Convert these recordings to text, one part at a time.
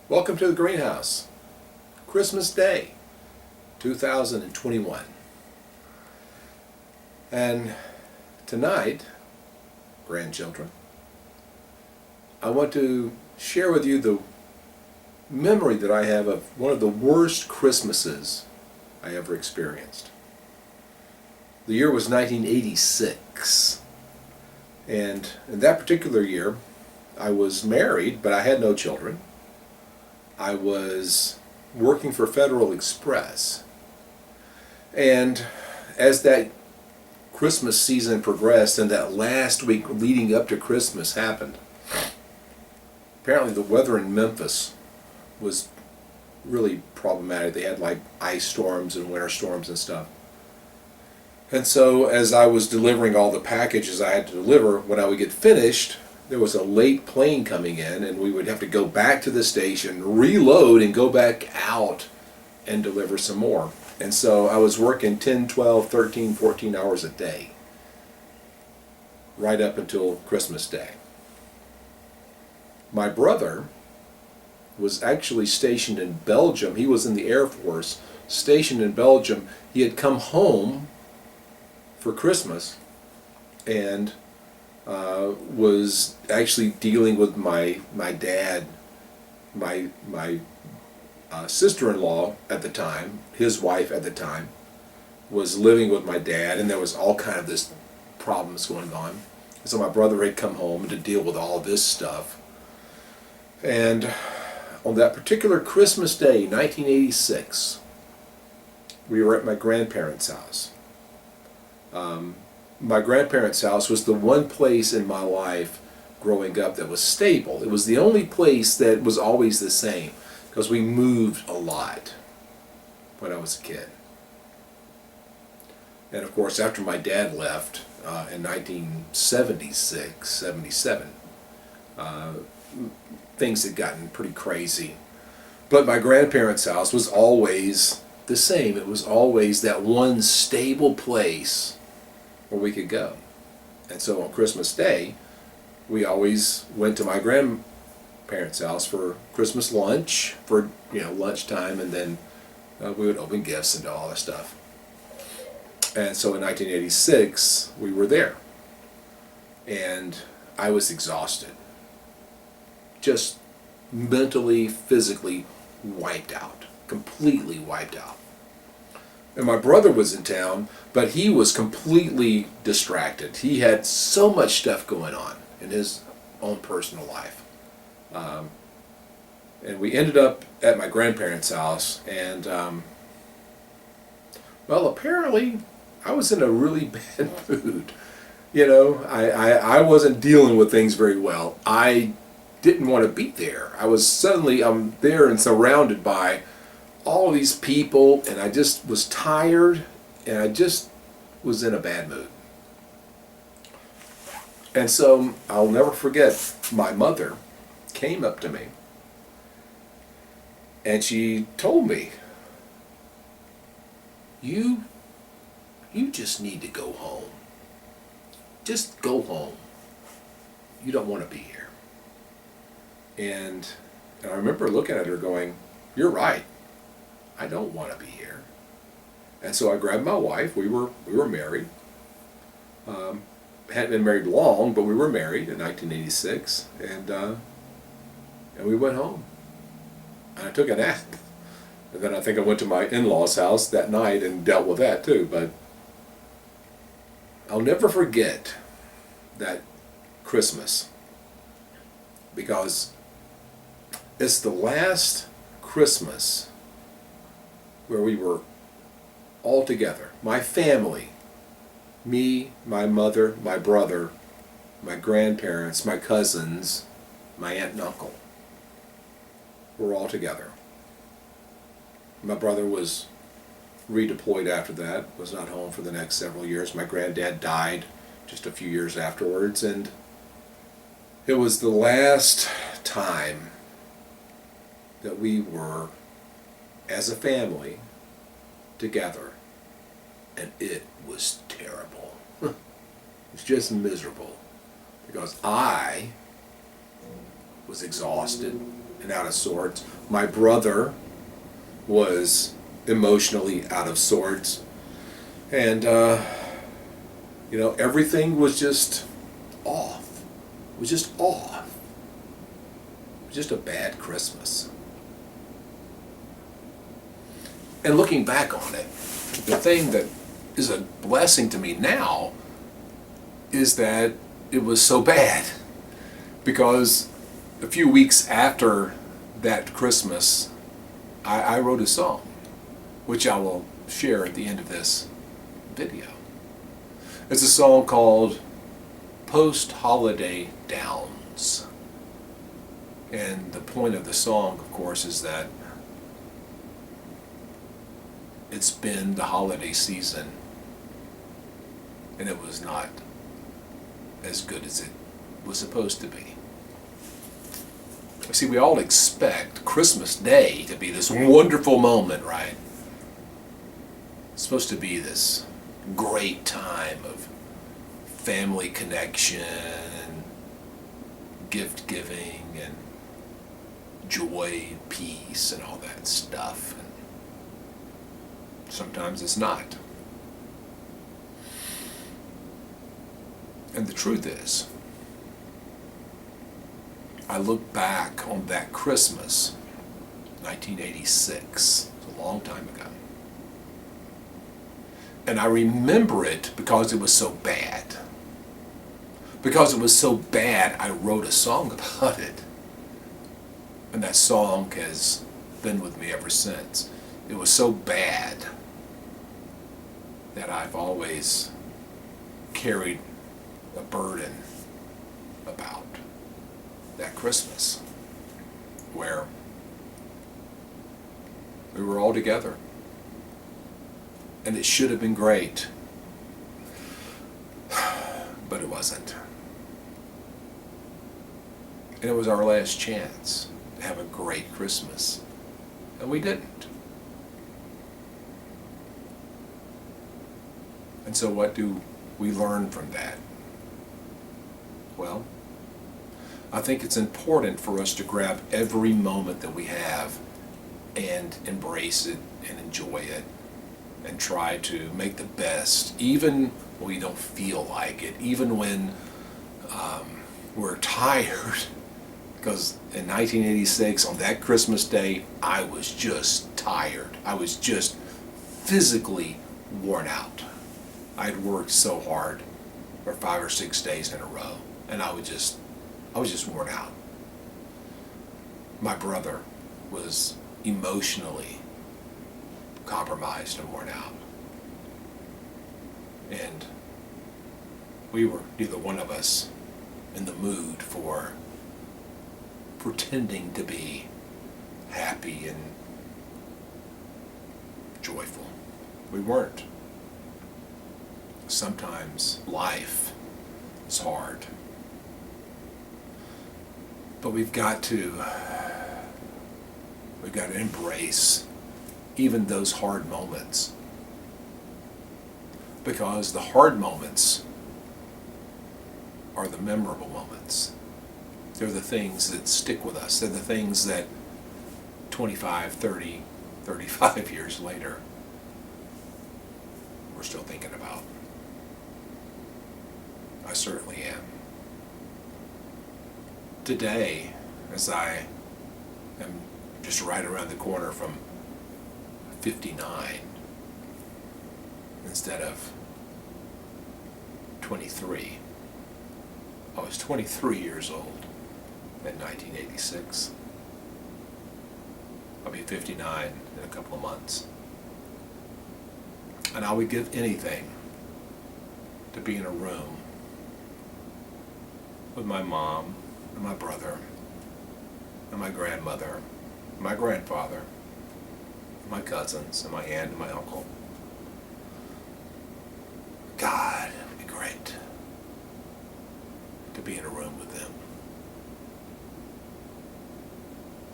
Welcome to the greenhouse. Christmas Day, 2021. And tonight, grandchildren, I want to share with you the memory that I have of one of the worst Christmases I ever experienced. The year was 1986. And in that particular year, I was married, but I had no children. I was working for Federal Express. And as that Christmas season progressed and that last week leading up to Christmas happened, apparently the weather in Memphis was really problematic. They had like ice storms and winter storms and stuff. And so as I was delivering all the packages I had to deliver, when I would get finished, there was a late plane coming in and we would have to go back to the station, reload, and go back out and deliver some more. And so I was working 10, 12, 13, 14 hours a day right up until Christmas Day. My brother was actually stationed in Belgium. He was in the Air Force, stationed in Belgium. He had come home for Christmas and was actually dealing with my dad, my sister-in-law at the time, his wife at the time, was living with my dad, and there was all kind of this problems going on. So my brother had come home to deal with all this stuff. And on that particular Christmas Day, 1986, we were at my grandparents' house. My grandparents' house was the one place in my life growing up that was stable. It was the only place that was always the same because we moved a lot when I was a kid. And of course, after my dad left in 1976, 77, things had gotten pretty crazy. But my grandparents' house was always the same. It was always that one stable place where we could go. And so on Christmas Day, we always went to my grandparents' house for Christmas lunch, for lunchtime, and then we would open gifts and do all that stuff. And so in 1986, we were there. And I was exhausted. Just mentally, physically wiped out. Completely wiped out. And my brother was in town, but he was completely distracted. He had so much stuff going on in his own personal life. And we ended up at my grandparents' house, and apparently I was in a really bad mood. I wasn't dealing with things very well. I didn't want to be there. I'm there and surrounded by all these people, and I just was tired, and I just was in a bad mood. And so I'll never forget, my mother came up to me and she told me, you just need to go home. Just go home. You don't want to be here. And I remember looking at her going, you're right. I don't want to be here. And so I grabbed my wife. We were married. Hadn't been married long, but we were married in 1986, and we went home. And I took a nap. And then I think I went to my in-laws' house that night and dealt with that too. But I'll never forget that Christmas, because it's the last Christmas where we were all together. My family, me, my mother, my brother, my grandparents, my cousins, my aunt and uncle. We're all together. My brother was redeployed after that, was not home for the next several years. My granddad died just a few years afterwards, and it was the last time that we were, as a family, together, and it was terrible. It was just miserable because I was exhausted. and out of sorts. My brother was emotionally out of sorts. And, everything was just off. It was just off. It was just a bad Christmas. And looking back on it, the thing that is a blessing to me now is that it was so bad. Because a few weeks after that Christmas, I wrote a song, which I will share at the end of this video. It's a song called Post-Holiday Downs. And the point of the song, of course, is that it's been the holiday season and it was not as good as it was supposed to be. See, we all expect Christmas Day to be this wonderful moment, right? It's supposed to be this great time of family connection and gift giving and joy and peace and all that stuff. And sometimes it's not. And the truth is, I look back on that Christmas, 1986, it's a long time ago. And I remember it because it was so bad. Because it was so bad, I wrote a song about it. And that song has been with me ever since. It was so bad that I've always carried a burden about that Christmas, where we were all together. And it should have been great, but it wasn't. And it was our last chance to have a great Christmas, and we didn't. And so what do we learn from that? Well, I think it's important for us to grab every moment that we have and embrace it and enjoy it and try to make the best, even when we don't feel like it, even when we're tired. Because in 1986, on that Christmas day, I was just tired. I was just physically worn out. I'd worked so hard for 5 or 6 days in a row, and I was just worn out. My brother was emotionally compromised and worn out. And we were, neither one of us, in the mood for pretending to be happy and joyful. We weren't. Sometimes life is hard. But we've got to embrace even those hard moments. Because the hard moments are the memorable moments. They're the things that stick with us. They're the things that 25, 30, 35 years later, we're still thinking about. I certainly am. Today, as I am just right around the corner from 59, instead of 23. I was 23 years old in 1986. I'll be 59 in a couple of months. And I would give anything to be in a room with my mom and my brother and my grandmother, and my grandfather, and my cousins, and my aunt and my uncle. God, it would be great to be in a room with them.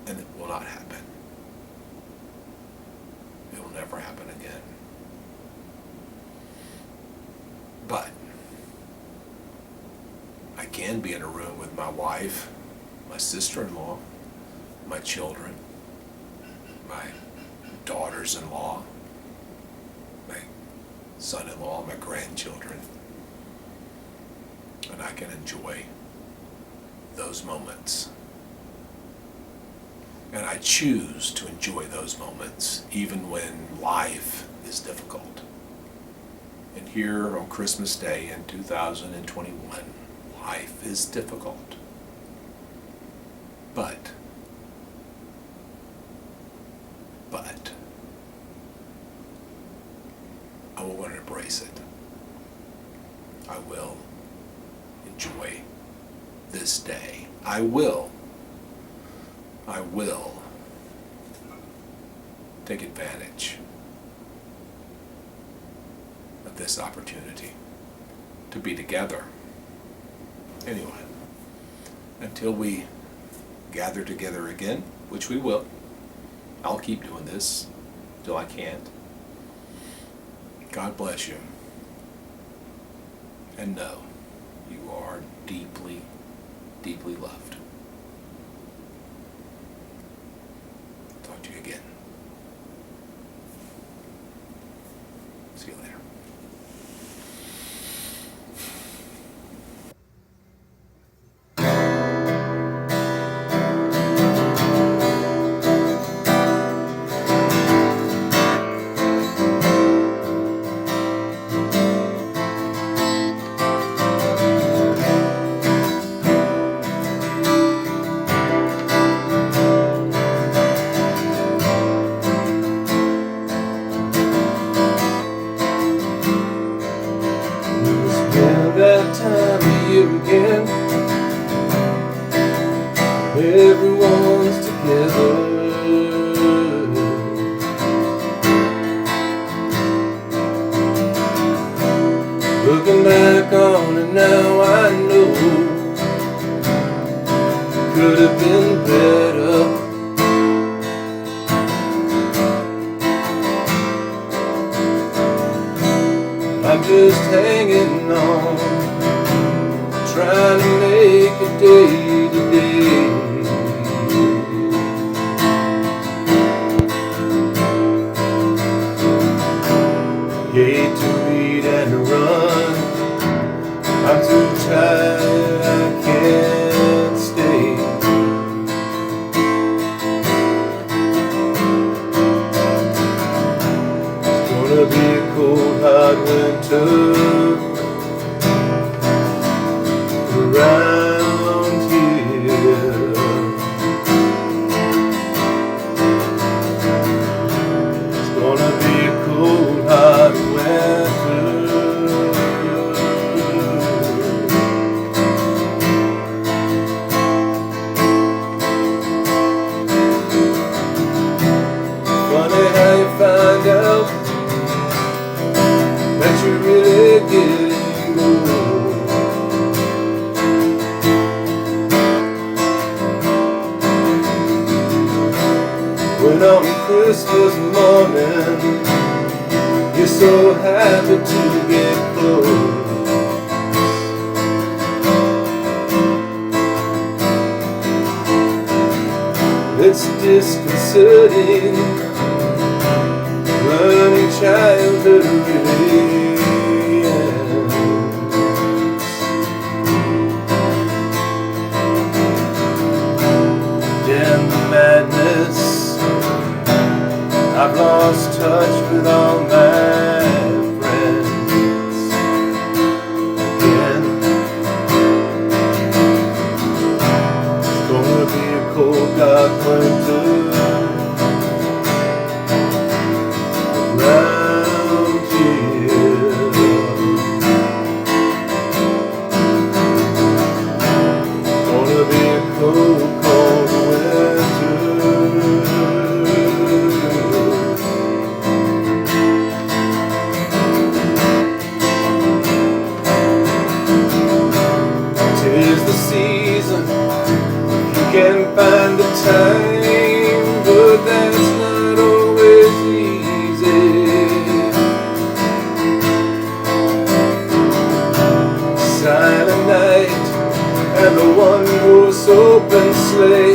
And it will not happen. It will never happen again. But I can be in a room with my wife, my sister-in-law, my children, my daughters-in-law, my son-in-law, my grandchildren, and I can enjoy those moments. And I choose to enjoy those moments even when life is difficult. And here on Christmas Day in 2021, life is difficult. But I will embrace it. I will enjoy this day. I will take advantage of this opportunity to be together. Anyway, until we gather together again, which we will, I'll keep doing this till I can't. God bless you. And know you are deeply, deeply loved. Talk to you again. See you later. That time of year again, everyone's together, looking back on it now, I know could have been better. I'm just hanging on, trying to make it day to day. Hate to eat and run, I'm too tired, I can't stay. It's gonna be a cold, hard winter around here. It's gonna be a cold, hard winter. Funny how you find out that you're really getting old. When on Christmas morning you're so happy to get close, it's disconcerting, learning childhood really ends. Damn the madness, I've lost touch with all my friends again. It's gonna be a cold, dark winter around here. It's gonna be a cold, cold winter. Tis the season, you can find the time, but that's not always easy. Silent night and the one horse open sleigh,